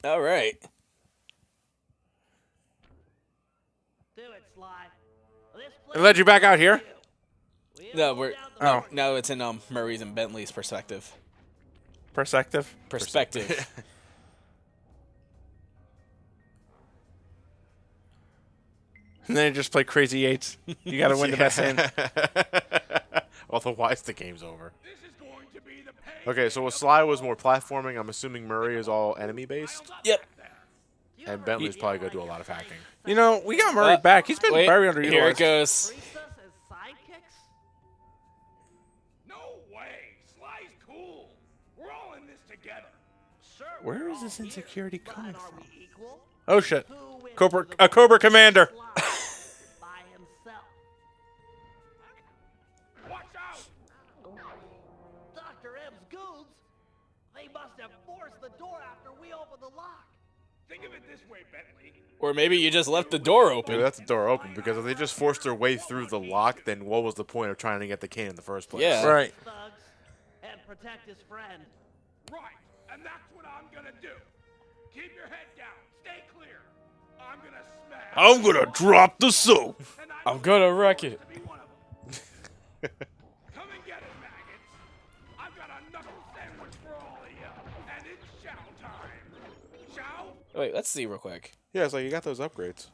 All right. Do it, Sly. It led you back out here? No, we're Oh. no, it's in Murray's and Bentley's perspective. Perspective. Perspective. And then you just play Crazy Eights. You got to win the best hand. Otherwise, the game's over. Okay, so Sly was more platforming. I'm assuming Murray is all enemy-based. Yep. And Bentley's probably going to do a lot of hacking. You know, we got Murray back. He's been Wait, very underutilized. here it goes. Treats us as sidekicks? No way! Sly's cool! We're all in this together. Sure. Where we're is all this here, insecurity but coming are from? we equal? Oh, shit. Who wins Cobra, the a Cobra Commander. Sly by himself? Watch out! Dr. M's goons? They must have forced the door after we opened the lock. Think of it this way, Bentley. Or maybe you just left the door open. Maybe that's the door open, because if they just forced their way through the lock, then what was the point of trying to get the cane in the first place? Yeah. Right. Thugs and protect his friend. Right, and that's what I'm gonna do. Keep your head down. Stay clear. I'm gonna smash. I'm going to drop the soap. And I I'm gonna wreck it. to be one of them. Come and get it, maggots. I've got a knuckle sandwich for all of you, and it's chow time. Chow? Wait, let's see real quick. Yeah, it's like you got those upgrades.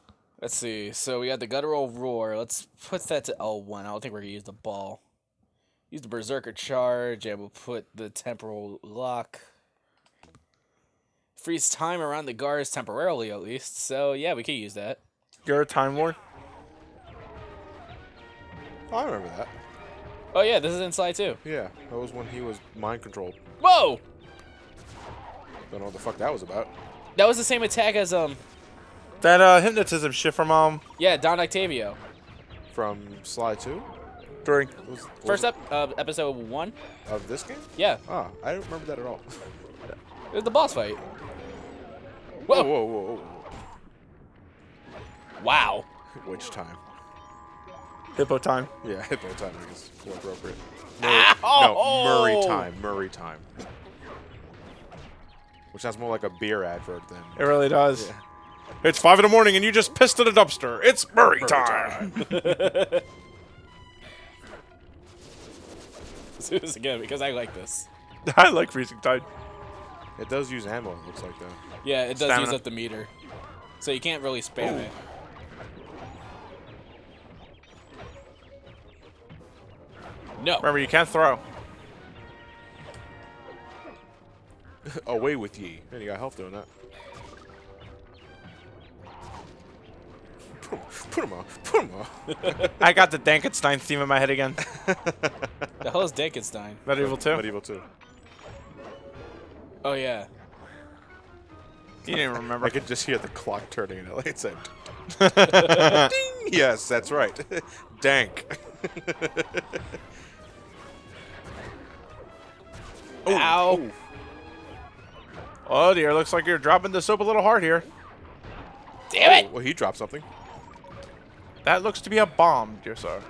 Let's see. So we got the guttural roar. Let's put that to L1. I don't think we're gonna use the ball. Use the berserker charge, and we'll put the temporal lock. Freeze time around the guards temporarily, at least. So yeah, we could use that. You're a Time Lord? Oh, I remember that. Oh yeah, this is in Sly too. Yeah, that was when he was mind controlled. Whoa! Don't know what the fuck that was about. That was the same attack as That hypnotism shit from yeah, Don Octavio. From Sly 2? 3. Was First it episode 1. of this game? Yeah, Ah, I don't remember that at all. it was the boss fight. Whoa, Whoa! whoa, whoa, Wow. whoa. Which time? Hippo Time. Yeah, hippo time, I guess. More appropriate. Ow! No, Murray time. Murray time. Which sounds more like a beer advert than. It really does. Yeah. It's 5 in the morning and you just pissed in a dumpster. It's Murray time. Let's do this again because I like this. I like Freezing Tide. It does use ammo, it looks like, though. Yeah, it does use Stamina. up the meter. So you can't really spam it. No. Remember, you can't throw. Away with ye. Man, you got health doing that. Put him on. Put him on. I got the Dankenstein theme in my head again. The hell is Dankenstein? Medieval 2. Medieval 2. Oh, yeah. You didn't remember. I could just hear the clock turning and it said. Ding! Yes, that's right. Dank. Ow. Oh dear, looks like you're dropping the soap a little hard here. Damn it! Well, he dropped something. That looks to be a bomb, dear sir.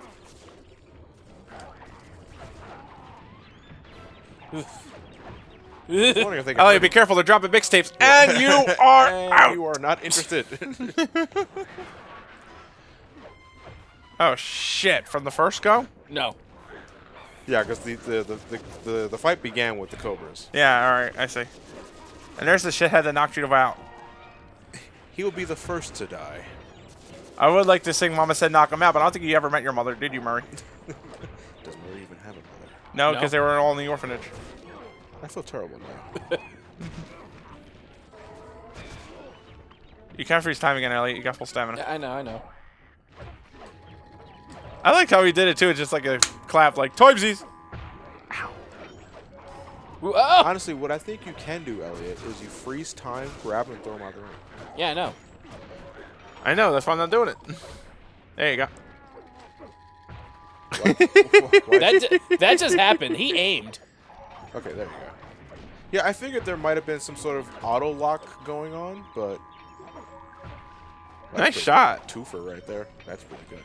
I was wondering if they could Elliot, be careful, they're dropping mixtapes, and you are And out! you are not interested. Oh shit, from the first go? No. Yeah, because the fight began with the Cobras. Yeah, alright, I see. And there's the shithead that knocked you out. He will be the first to die. I would like to sing Mama Said Knock Him Out, but I don't think you ever met your mother, did you, Murray? Does Murray even have a mother? No, No. because they were all in the orphanage. I feel terrible now. You can't freeze time again, Elliot. You got full stamina. Yeah, I know, I know. I liked how he did it, too. It's just like a clap, like, Toibsies! Ooh, oh! Honestly, what I think you can do, Elliot, is you freeze time, grab him, and throw him out the ring. Yeah, I know. I know, that's why I'm not doing it. There you go. That just happened. He aimed. Okay, there you go. Yeah, I figured there might have been some sort of auto lock going on, but Nice shot. Twofer right there. That's pretty good.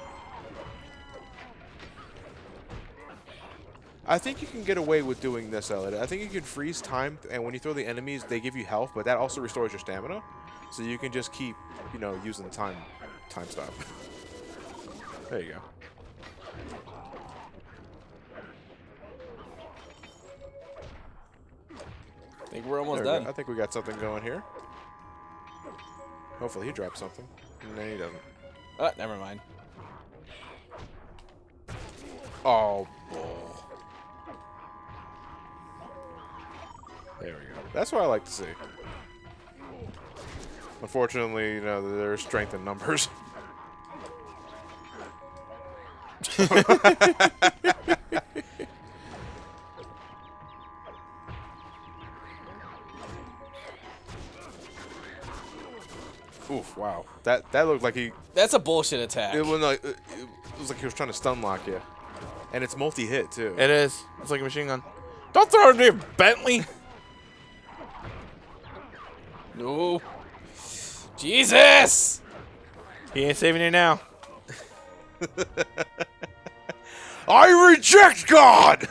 I think you can get away with doing this, Elliot. I think you can freeze time, and when you throw the enemies, they give you health, but that also restores your stamina. So you can just keep, you know, using the time stop. There you go. I think we're almost There we done. go. I think we got something going here. Hopefully he drops something. No, he doesn't. Oh, never mind. Oh, bull. There we go. That's what I like to see. Unfortunately, you know, there's strength in numbers. Oof! Wow, that looked like he. That's a bullshit attack. It was like he was trying to stun lock you, and it's multi-hit too. It is. It's like a machine gun. Don't throw it near Bentley. No. Jesus! He ain't saving you now. I reject God.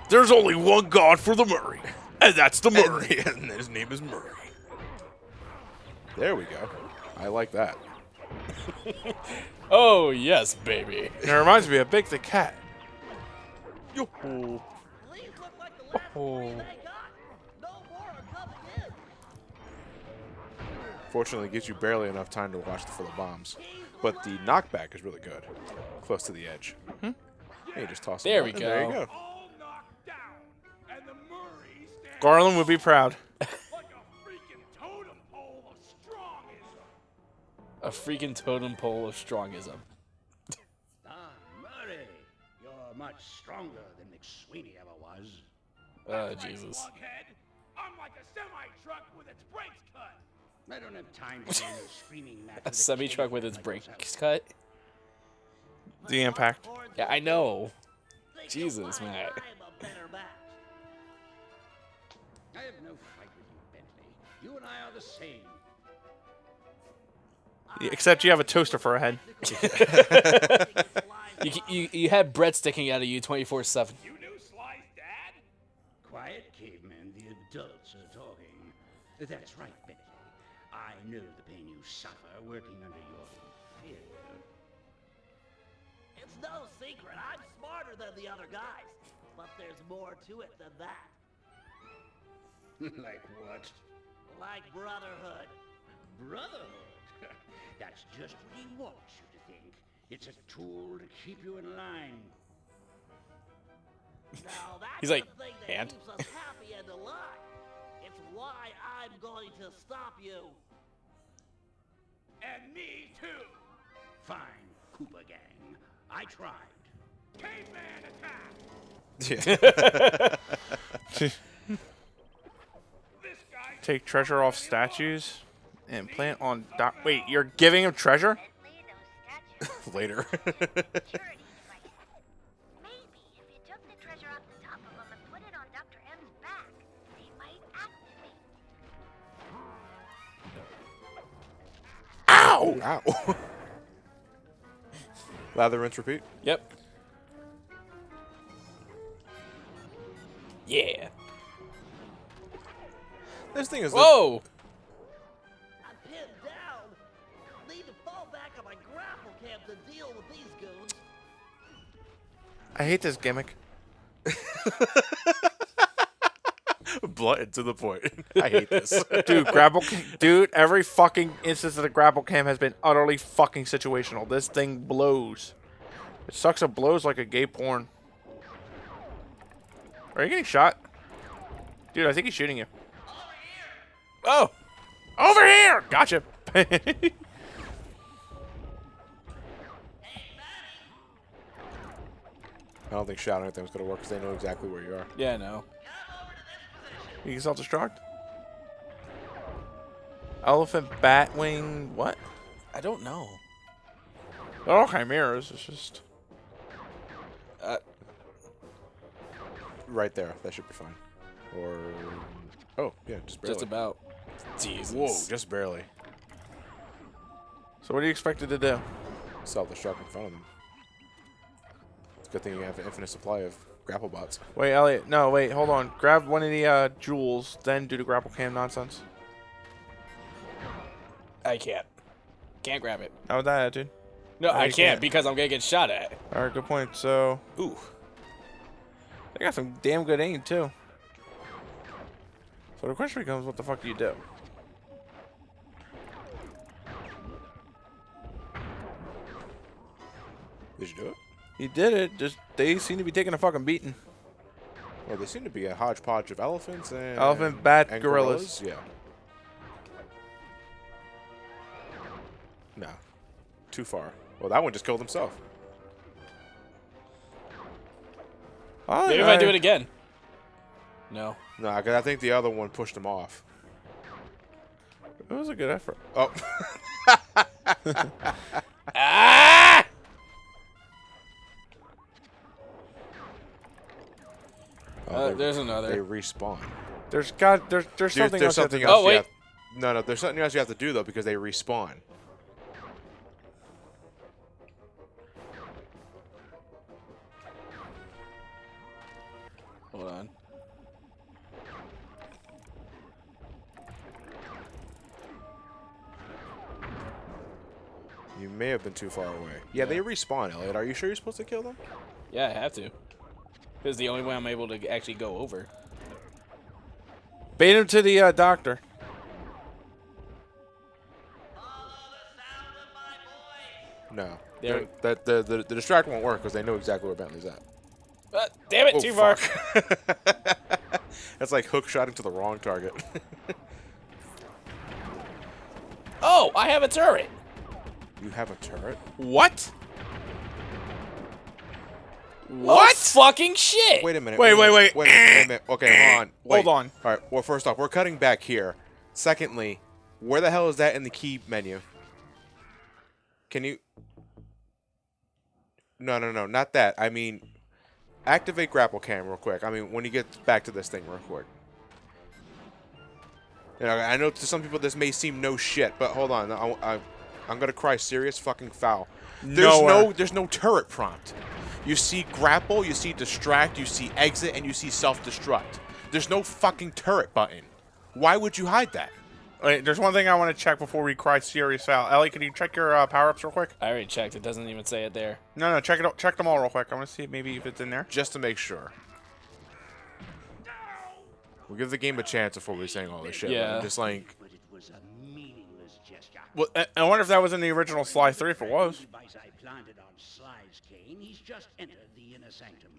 There's only one God for the Murray, and that's the Murray, and his name is Murray. There we go. I like that. Oh, yes, baby. It reminds me of Big the Cat. Yo. These look like the last three they got. No more are coming in. Fortunately, it gives you barely enough time to watch for the bombs, but the knockback is really good, close to the edge. You just toss. There it we out, and There you go. go. All knocked down, and the Murray stands Garland would be proud. like a freaking totem pole of strongism. A freaking totem pole of strongism. Murray, you're much stronger than McSweeney ever was. Oh, Jesus. Slughead, I'm like a semi-truck with its brakes cut. I don't have time for any screaming match. A semi-truck with its brakes cut? The impact. Yeah, I know. Jesus, Matt. I'm a better match. I have no fight with you, Bentley. You and I are the same. Except you have a toaster for a head. You had bread sticking out of you 24/7. You knew Sly's dad? Quiet, caveman. The adults are talking. That's right, Bentley. I know the pain you suffer working under your fear. It's no secret. I'm smarter than the other guys. But there's more to it than that. Like what? Like brotherhood. Brotherhood? That's just what he wants you to think. It's a tool to keep you in line. Now that's He's like, the thing that "And?" keeps us happy and alive. It's why I'm going to stop you. And me too. Fine, Koopa Gang. I tried. Caveman attack. Yeah. This guy Take treasure off statues and plant on dock. Wait, you're giving him treasure? Later. Security device. Maybe if you took the treasure off the top of them and put it on Dr. M's back, they might activate. Ow! Ow! Lather, rinse, repeat. Yep. Yeah. This thing is. Whoa! I'm pinned down. Need to fall back on my grapple cam to deal with these goons. I hate this gimmick. Blunt and to the point. I hate this. Dude, every fucking instance of the grapple cam has been utterly fucking situational. This thing blows. It sucks. It blows like a gay porn. Are you getting shot? Dude, I think he's shooting you. Oh! Over here! Gotcha. I don't think shouting at them is going to work because they know exactly where you are. Yeah, no. You can self-destruct. Elephant, Batwing, what? I don't know. They're all chimeras. It's just... Right there. That should be fine. Or. Oh, yeah, just barely. Just about. Jesus. Whoa, just barely. So what do you expect it to do? Self-destruct in front of them. It's a good thing you have an infinite supply of grapple bots. Wait, Elliot. No, wait. Hold on. Grab one of the jewels, then do the grapple cam nonsense. I can't. Can't grab it. How about that attitude? No, Oh, I you can't can't. because I'm gonna get shot at. All right, good point. So, Ooh. they got some damn good aim too. So the question becomes, what the fuck do you do? Did you do it? He did it. Just they seem to be taking a fucking beating. Well, they seem to be a hodgepodge of elephants and Elephant, bat, and gorillas. Yeah. No. Too far. Well, that one just killed himself. Oh, Maybe if I do it again. No. No, because I think the other one pushed him off. It was a good effort. Oh. Ah! There's They another. respawn. There's There's something else. something you else. Oh, wait. No, there's something else you have to do though because they respawn. Hold on. You may have been too far away. Yeah, they respawn, Elliot. Are you sure you're supposed to kill them? Yeah, I have to. This is the only way I'm able to actually go over. Bait him to the doctor. No. There- The distract won't work because they know exactly where Bentley's at. Damn it, Oh, too far. fuck. That's like hook shot into the wrong target. Oh, I have a turret. You have a turret? What? What? Fucking shit. Wait a minute. Wait. Wait a minute. Okay, hold on. Wait. Hold on. All right. Well, first off, we're cutting back here. Secondly, where the hell is that in the key menu? Can you... No, not that. I mean, activate grapple cam real quick. I mean, when you get back to this thing real quick. You know, I know to some people this may seem no shit, but hold on. I'm gonna cry serious fucking foul. There's no turret prompt. You see grapple, you see distract, you see exit, and you see self-destruct. There's no fucking turret button. Why would you hide that? Wait, there's one thing I want to check before we cry serious foul. Ellie, can you check your power-ups real quick? I already checked. It doesn't even say it there. No, check it. Check them all real quick. I want to see maybe if it's in there. Just to make sure. We'll give the game a chance before we're saying all this shit. Yeah. Just like... But it was a meaningless gesture. Well, I wonder if that was in the original Sly 3. If it was. Device I planted on Sly's cane, he's just entered the inner sanctum.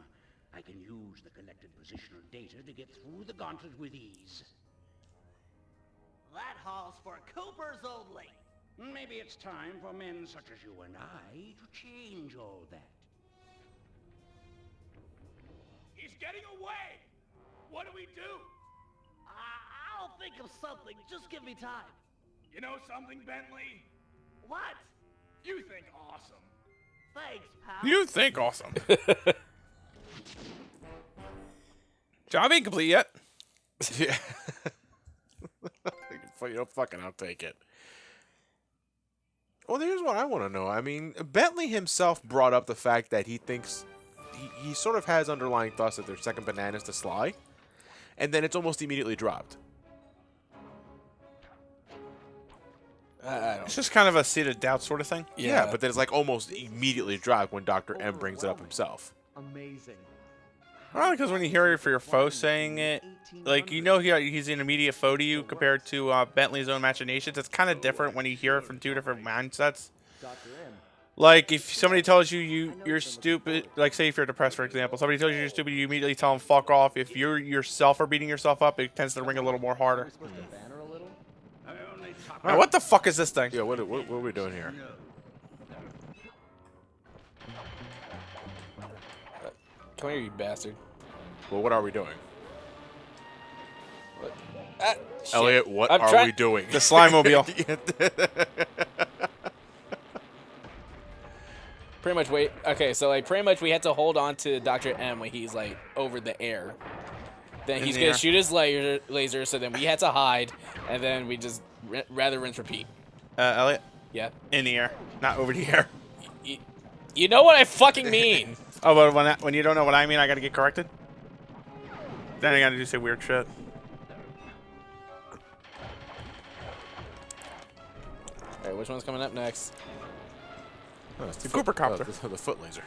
I can use the collected positional data to get through the gauntlet with ease. That hall's for Coopers only. Maybe it's time for men such as you and I to change all that. He's getting away. What do we do? I'll think of something. Just give me time. You know something, Bentley? What? You think awesome. Thanks, pal. You think awesome. Job ain't complete yet. Yeah. You know, fucking, I'll take it. Well, here's what I want to know. I mean, Bentley himself brought up the fact that he thinks he sort of has underlying thoughts that their second bananas to Sly, and then it's almost immediately dropped. I don't. It's just kind of a seat of doubt sort of thing. Yeah, but then it's like almost immediately dropped when Dr. M brings it up himself. Amazing. Probably because when you hear it for your foe saying it, like, you know he's an immediate foe to you compared to Bentley's own machinations. It's kind of different when you hear it from two different mindsets. Like, if somebody tells you you're stupid, like, say if you're depressed, for example, somebody tells you you're stupid, you immediately tell them fuck off. If you yourself are beating yourself up, it tends to ring a little more harder. Now, what the fuck is this thing? Yeah, what are we doing here? Come here, you bastard. Well, what are we doing? Ah, shit. Elliot, what I'm are try- we doing? The Slime-mobile. Pretty much wait. Okay, so like pretty much we had to hold on to Dr. M when he's like over the air. Then In he's the gonna air. shoot his laser. So then we had to hide, and then we just rather rinse repeat. Elliot, Yeah. in the air, not over the air. You know what I fucking mean. Oh, but when you don't know what I mean, I gotta get corrected? Then I gotta do say weird shit. Alright, which one's coming up next? Oh, it's The Cooper copter. the foot laser.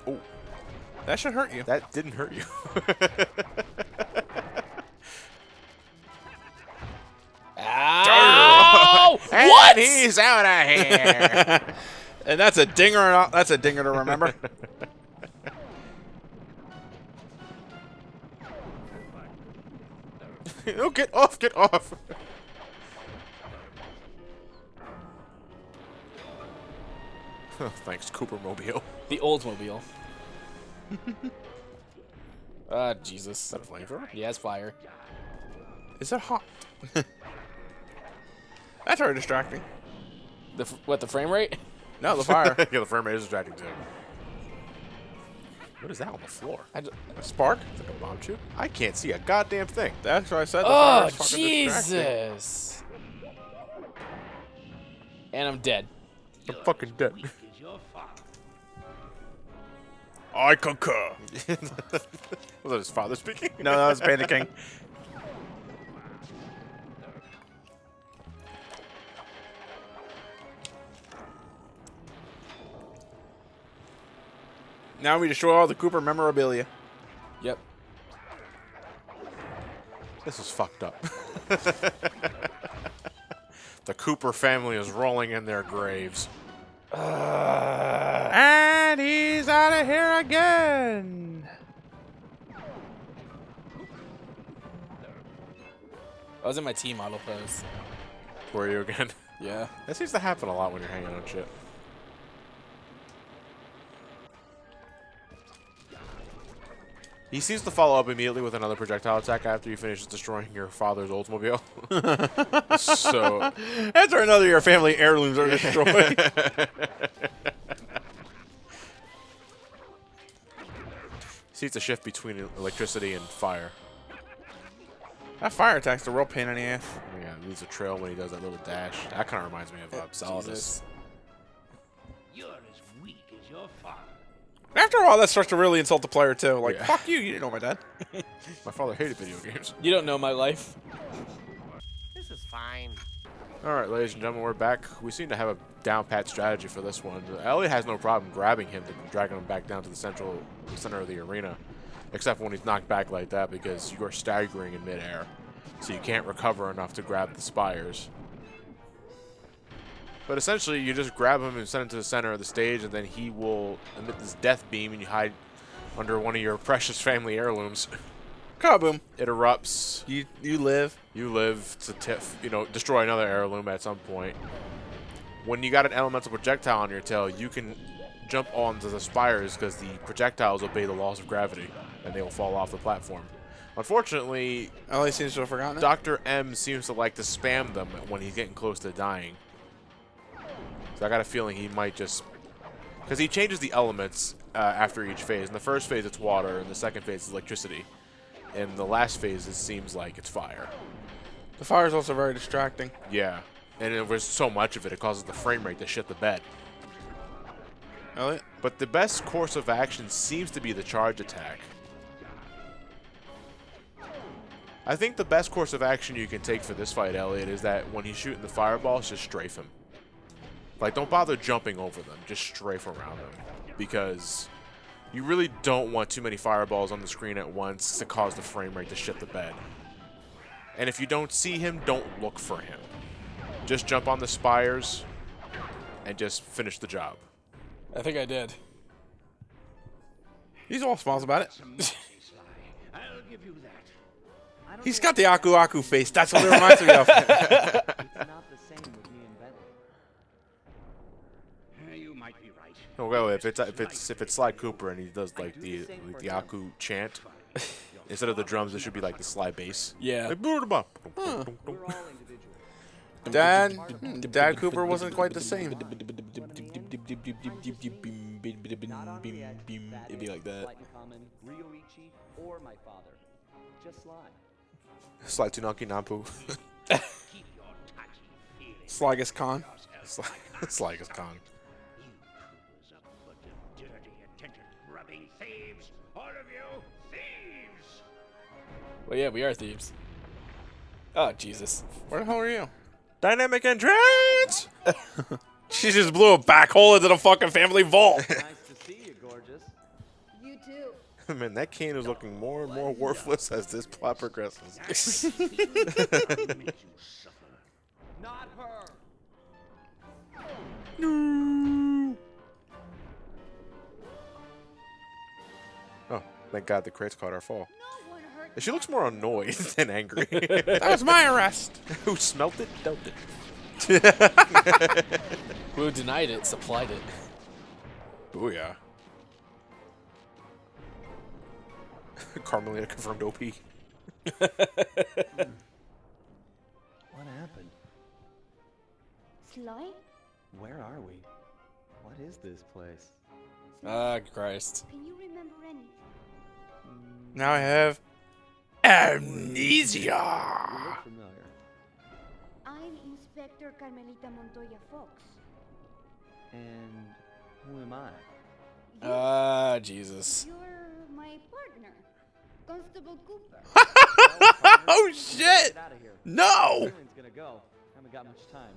Oh. That should hurt you. That didn't hurt you. Ow! And What? he's out of here. And that's a dinger. That's a dinger to remember. No, get off, get off. Oh, thanks, Cooper Mobile. The Oldsmobile. Ah, Jesus. Is that a flamethrower? Yeah, it's fire. Is that hot? That's very distracting. What, the frame rate? No, the fire. Yeah, the frame rate is distracting too. What is that on the floor? A spark? It's like a bomb chute? I can't see a goddamn thing. That's what I said. The Oh, fire is fucking distracting. Jesus. And I'm dead. I'm fucking dead. Weak as your father. I concur. Was that his father speaking? No, that was Panda King. Now we destroy all the Cooper memorabilia. Yep. This is fucked up. The Cooper family is rolling in their graves. And he's out of here again. I was in my T model pose. Were you again? Yeah. That seems to happen a lot when you're hanging on shit. He seems to follow up immediately with another projectile attack after he finishes destroying your father's Oldsmobile. So After another year, family heirlooms are destroyed. seems to shift between electricity and fire. That fire attack's a real pain in the ass. Yeah, he leaves a trail when he does that little dash. That kind of reminds me of Solidus. Jesus. You're as weak as your father. After a while, that starts to really insult the player, too. Like, Yeah. fuck you, you didn't know my dad. My father hated video games. You don't know my life. This is fine. All right, ladies and gentlemen, we're back. We seem to have a down-pat strategy for this one. Elliot has no problem grabbing him and dragging him back down to the center of the arena, except when he's knocked back like that because you are staggering in midair, so you can't recover enough to grab the spires. But essentially, you just grab him and send him to the center of the stage, and then he will emit this death beam, and you hide under one of your precious family heirlooms. Kaboom. It erupts. You live. You live to destroy another heirloom at some point. When you got an elemental projectile on your tail, you can jump onto the spires because the projectiles obey the laws of gravity, and they will fall off the platform. Unfortunately, Ellie seems to have forgotten it. Dr. M seems to like to spam them when he's getting close to dying. So I got a feeling he might just... Because he changes the elements after each phase. In the first phase, it's water. In the second phase, it's electricity. In the last phase, it seems like it's fire. The fire's also very distracting. Yeah. And there's so much of it, it causes the frame rate to shit the bed. Elliot? But the best course of action seems to be the charge attack. I think the best course of action you can take for this fight, Elliot, is that when he's shooting the fireballs, just strafe him. Like, don't bother jumping over them. Just strafe around them. Because you really don't want too many fireballs on the screen at once to cause the frame rate to shit the bed. And if you don't see him, don't look for him. Just jump on the spires and just finish the job. I think I did. He's all smiles about it. I'll give you that. He's got the Aku Aku face. That's what it reminds me of. It's not the same with me and Bentley. You might be right. Oh, well, if it's Sly Cooper and he does like the Aku chant, instead of the drums, it should be like the Sly bass. Yeah. Like, boot 'em up. We're all individuals. Dad Cooper wasn't quite the same. It'd be like that. Light in common, Ryoichi, or my father. Just Sly. Sly Tunaki Nampu. Keep your touchy feelings. Slygus Khan. Sly is Khan. thieves! All of you, thieves! Well, yeah, we are thieves. Oh, Jesus. Where the hell are you? Dynamic entrance! She just blew a back hole into the fucking family vault. Nice to see you, gorgeous. You too. Man, that cane is looking more and more worthless as this plot progresses. Makes you suffer. Not her. Oh, thank God the crates caught our fall. No one hurt. She looks more annoyed than angry. That was my arrest. Who smelt it, dealt it. Who denied it, supplied it. Booyah. Carmelina confirmed OP. What happened? Sly? Where are we? What is this place? Ah, Christ. Can you remember anything? Now I have You amnesia. look familiar. I'm Inspector Carmelita Montoya Fox. And who am I? Ah, Jesus. You're my partner, Constable Cooper. Oh shit! Get out of here. No! Everyone's gonna go. Haven't got much time.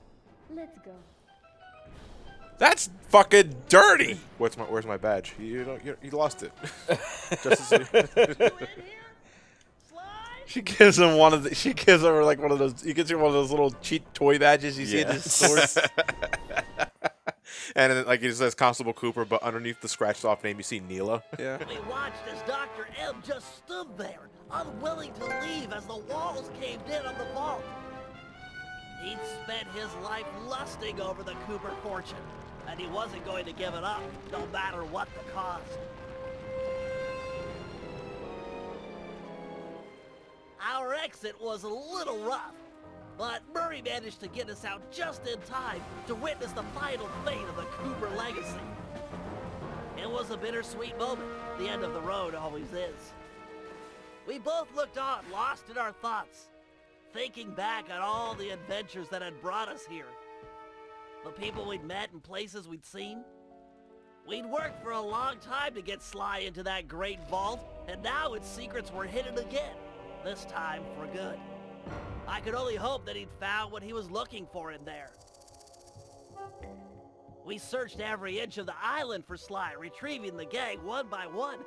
Let's go. That's fucking dirty. Where's my badge? You lost it. Just as She gives him one of the. She gives him like one of those. He gives her one of those little cheap toy badges you see at the stores. And then, like, it says Constable Cooper, but underneath the scratched off name, you see Neela. Yeah. We watched as Dr. M just stood there, unwilling to leave as the walls caved in on the vault. He'd spent his life lusting over the Cooper fortune, and he wasn't going to give it up, no matter what the cost. Our exit was a little rough, but Murray managed to get us out just in time to witness the final fate of the Cooper legacy. It was a bittersweet moment. The end of the road always is. We both looked on, lost in our thoughts, thinking back on all the adventures that had brought us here. The people we'd met and places we'd seen. We'd worked for a long time to get Sly into that great vault, and now its secrets were hidden again, this time for good. I could only hope that he'd found what he was looking for in there. We searched every inch of the island for Sly, retrieving the gang one by one,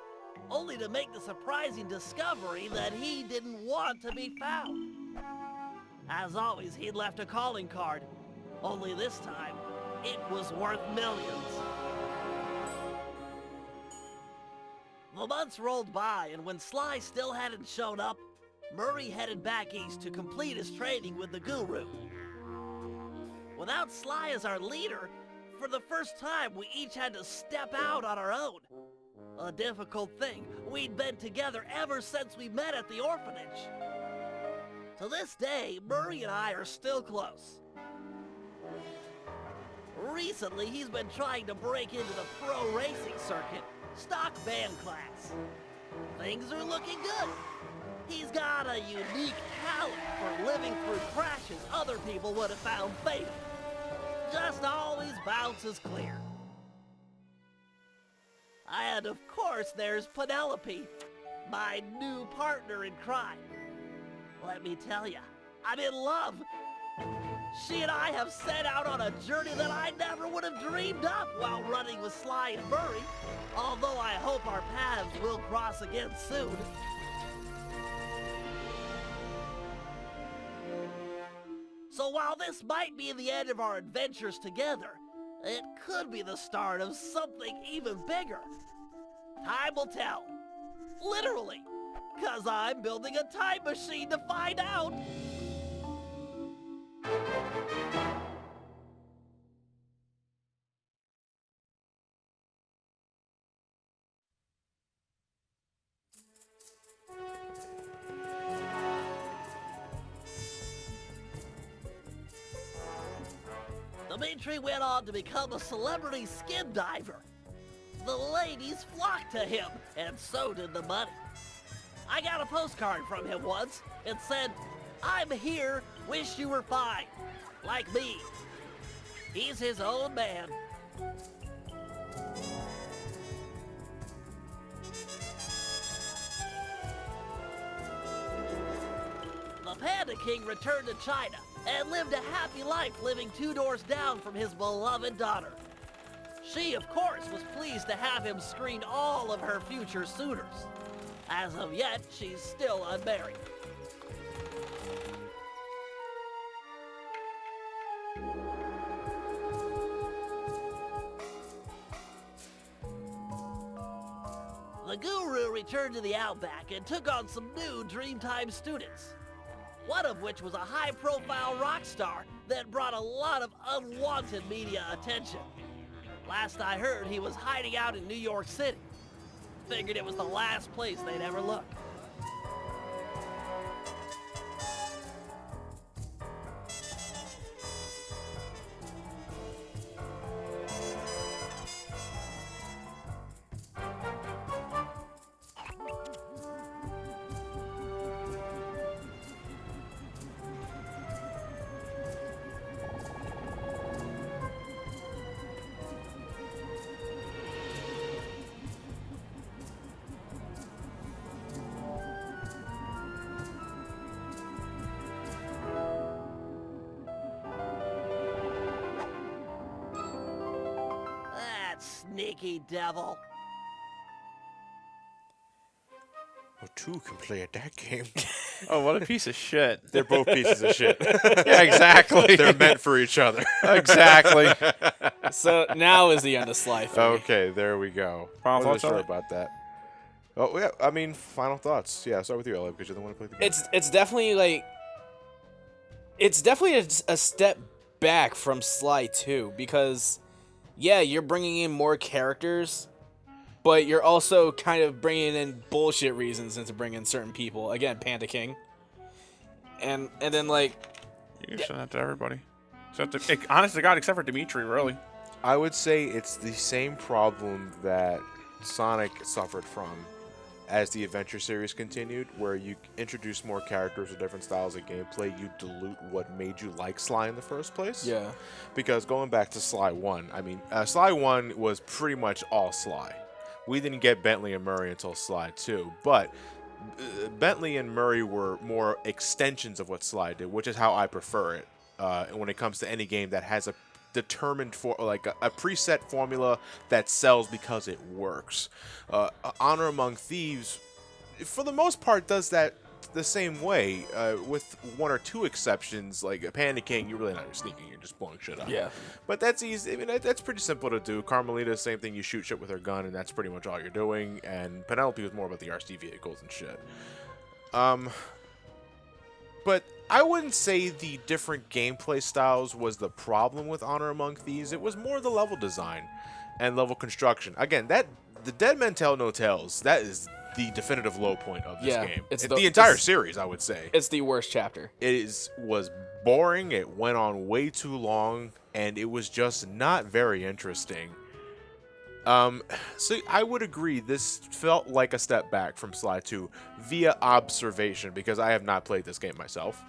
only to make the surprising discovery that he didn't want to be found. As always, he'd left a calling card, only this time, it was worth millions. The months rolled by, and when Sly still hadn't shown up, Murray headed back east to complete his training with the Guru. Without Sly as our leader, for the first time we each had to step out on our own. A difficult thing. We'd been together ever since we met at the orphanage. To this day, Murray and I are still close. Recently, he's been trying to break into the pro racing circuit, stock band class. Things are looking good. He's got a unique talent for living through crashes other people would have found fatal. Just always bounces clear. And of course there's Penelope, my new partner in crime. Let me tell ya, I'm in love. She and I have set out on a journey that I never would have dreamed up while running with Sly and Murray, although I hope our paths will cross again soon. So while this might be the end of our adventures together, it could be the start of something even bigger. Time will tell. Literally. 'Cause I'm building a time machine to find out. Dimitri went on to become a celebrity skin diver. The ladies flocked to him, and so did the money. I got a postcard from him once. It said, "I'm here, wish you were fine. Like me." He's his own man. Panda King returned to China and lived a happy life living 2 doors down from his beloved daughter. She, of course, was pleased to have him screen all of her future suitors. As of yet, she's still unmarried. The Guru returned to the Outback and took on some new Dreamtime students. One of which was a high-profile rock star that brought a lot of unwanted media attention. Last I heard, he was hiding out in New York City. Figured it was the last place they'd ever look. That sneaky devil. Well, two can play at that game. Oh, what a piece of shit. They're both pieces of shit. Yeah, exactly. They're meant for each other. Exactly. So now is the end of Sly 3. Okay, there we go. Final Wasn't thoughts sure on it? about that. Oh yeah, I mean, final thoughts. Yeah, start with you, Ella, because you're the one who played the game. It's definitely like it's definitely a step back from Sly 2 because yeah, you're bringing in more characters, but you're also kind of bringing in bullshit reasons into bringing in certain people. Again, Panda King, and then like You can send that to everybody. Honest to God, except for Dimitri, really. I would say it's the same problem that Sonic suffered from as the Adventure series continued, where you introduce more characters with different styles of gameplay, you dilute what made you like Sly in the first place. yeah, Because going back to Sly 1, I mean, Sly 1 was pretty much all Sly. We didn't get Bentley and Murray until Sly 2, but Bentley and Murray were more extensions of what Sly did, which is how I prefer it when it comes to any game that has a determined for like a preset formula that sells because it works. Honor Among Thieves, for the most part, does that the same way, with one or two exceptions. Like Panda King, you're really not sneaking; you're just blowing shit up. yeah. But that's easy. I mean, that's pretty simple to do. Carmelita, same thing. You shoot shit with her gun, and that's pretty much all you're doing. And Penelope was more about the RC vehicles and shit. But I wouldn't say the different gameplay styles was the problem with Honor Among Thieves. It was more the level design and level construction. Again, the Dead Men Tell No Tales, that is the definitive low point of this Yeah, game. it's It's the- the entire it's- series, I would say. It's the worst chapter. Was boring, it went on way too long, and it was just not very interesting. So I would agree, this felt like a step back from Sly 2 via observation, because I have not played this game myself.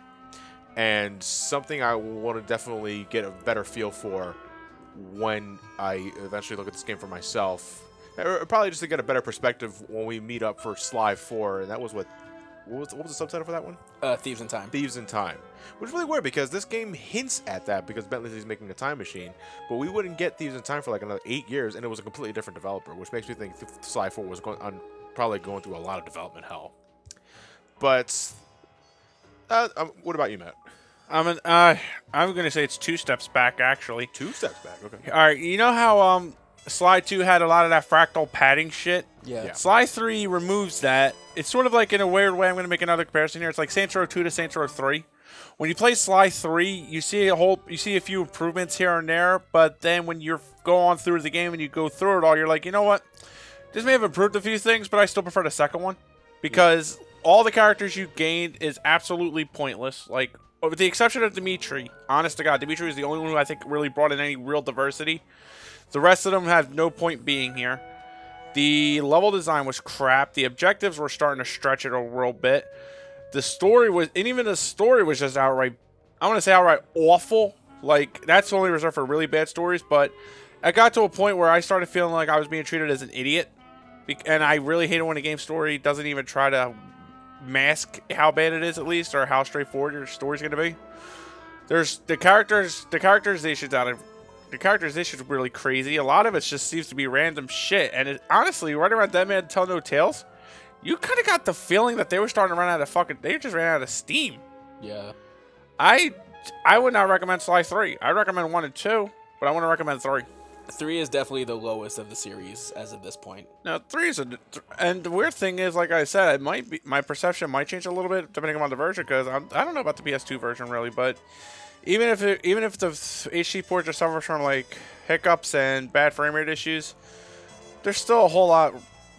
And something I want to definitely get a better feel for when I eventually look at this game for myself. Or probably just to get a better perspective when we meet up for Sly 4, and that was what was the subtitle for that one? Thieves in Time. Thieves in Time. Which is really weird because this game hints at that because Bentley's making a time machine, but we wouldn't get Thieves in Time for like another 8 years, and it was a completely different developer, which makes me think Sly 4 was probably going through a lot of development hell. But what about you, Matt? I'm gonna say it's 2 steps back, actually. 2 steps back. Okay. All right, you know how Sly 2 had a lot of that fractal padding shit? Yeah. Sly 3 removes that. It's sort of like, in a weird way, I'm going to make another comparison here. It's like Saints Row 2 to Saints Row 3. When you play Sly 3, you see a few improvements here and there, but then when you go on through the game and you go through it all, you're like, you know what? This may have improved a few things, but I still prefer the second one because all the characters you gained is absolutely pointless. Like, with the exception of Dimitri, honest to God, Dimitri is the only one who I think really brought in any real diversity. The rest of them have no point being here. The level design was crap. The objectives were starting to stretch it a real bit. The story was just outright, I want to say outright awful. Like, that's only reserved for really bad stories, but I got to a point where I started feeling like I was being treated as an idiot. And I really hate it when a game story doesn't even try to mask how bad it is, at least, or how straightforward your story's gonna be. There's the characterization's really crazy. A lot of it just seems to be random shit, and honestly, right around Dead Man Tell No Tales, you kind of got the feeling that they were starting to run out of they just ran out of steam. Yeah. I would not recommend Sly 3. I recommend 1 and 2, but I want to recommend 3. 3 is definitely the lowest of the series as of this point. Now 3 is and the weird thing is, like I said, it might be my perception might change a little bit depending on the version, because I don't know about the PS2 version really, but even if the HD port just suffers from like hiccups and bad frame rate issues, there's still a whole lot.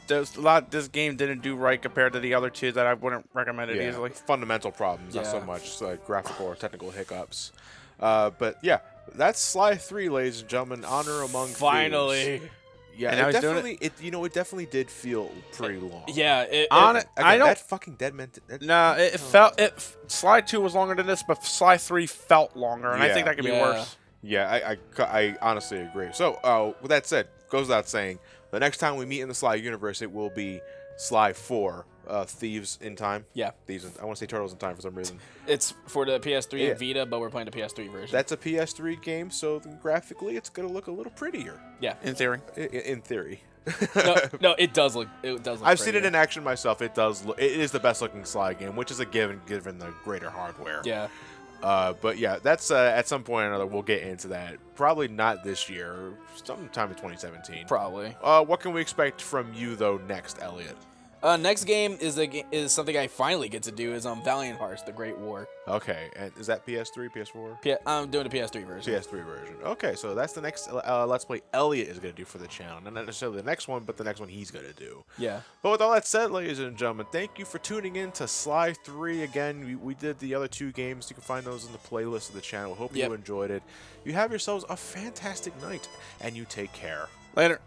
There's a lot this game didn't do right compared to the other two that I wouldn't recommend it easily. Fundamental problems, not so Yeah. much like graphical or technical hiccups. But yeah, that's Sly 3, ladies and gentlemen. Honor among Finally. Thieves. Yeah, And now it he's doing definitely it definitely did feel pretty long. Yeah. On it, Again, I don't. that fucking Dead Man. No, it felt Sly 2 was longer than this, but Sly 3 felt longer, and I Yeah. think that could be Yeah. worse. Yeah, I honestly agree. So, with that said, goes without saying, the next time we meet in the Sly universe, it will be Sly 4, Thieves in Time. Yeah. I want to say Turtles in Time for some reason. It's for the PS3 Yeah. and Vita, but we're playing the PS3 version. That's a PS3 game, so graphically, it's gonna look a little prettier. Yeah. In theory. In theory. No, it does look. It does look. I've seen it prettier. in action myself. It does. It is the best looking Sly game, which is a given the greater hardware. Yeah. But yeah, that's at some point or another we'll get into that. Probably not this year. Sometime in 2017. Probably. What can we expect from you though next, Elliot? Next game is something I finally get to do is Valiant Hearts: The Great War. Okay, and is that PS3, PS4? I'm doing the PS3 version. PS3 version. Okay, so that's the next Let's Play Elliot is going to do for the channel. Not necessarily the next one, but the next one he's going to do. Yeah. But with all that said, ladies and gentlemen, thank you for tuning in to Sly 3 again. We did the other 2 games. You can find those in the playlist of the channel. Hope you enjoyed it. You have yourselves a fantastic night, and you take care. Later.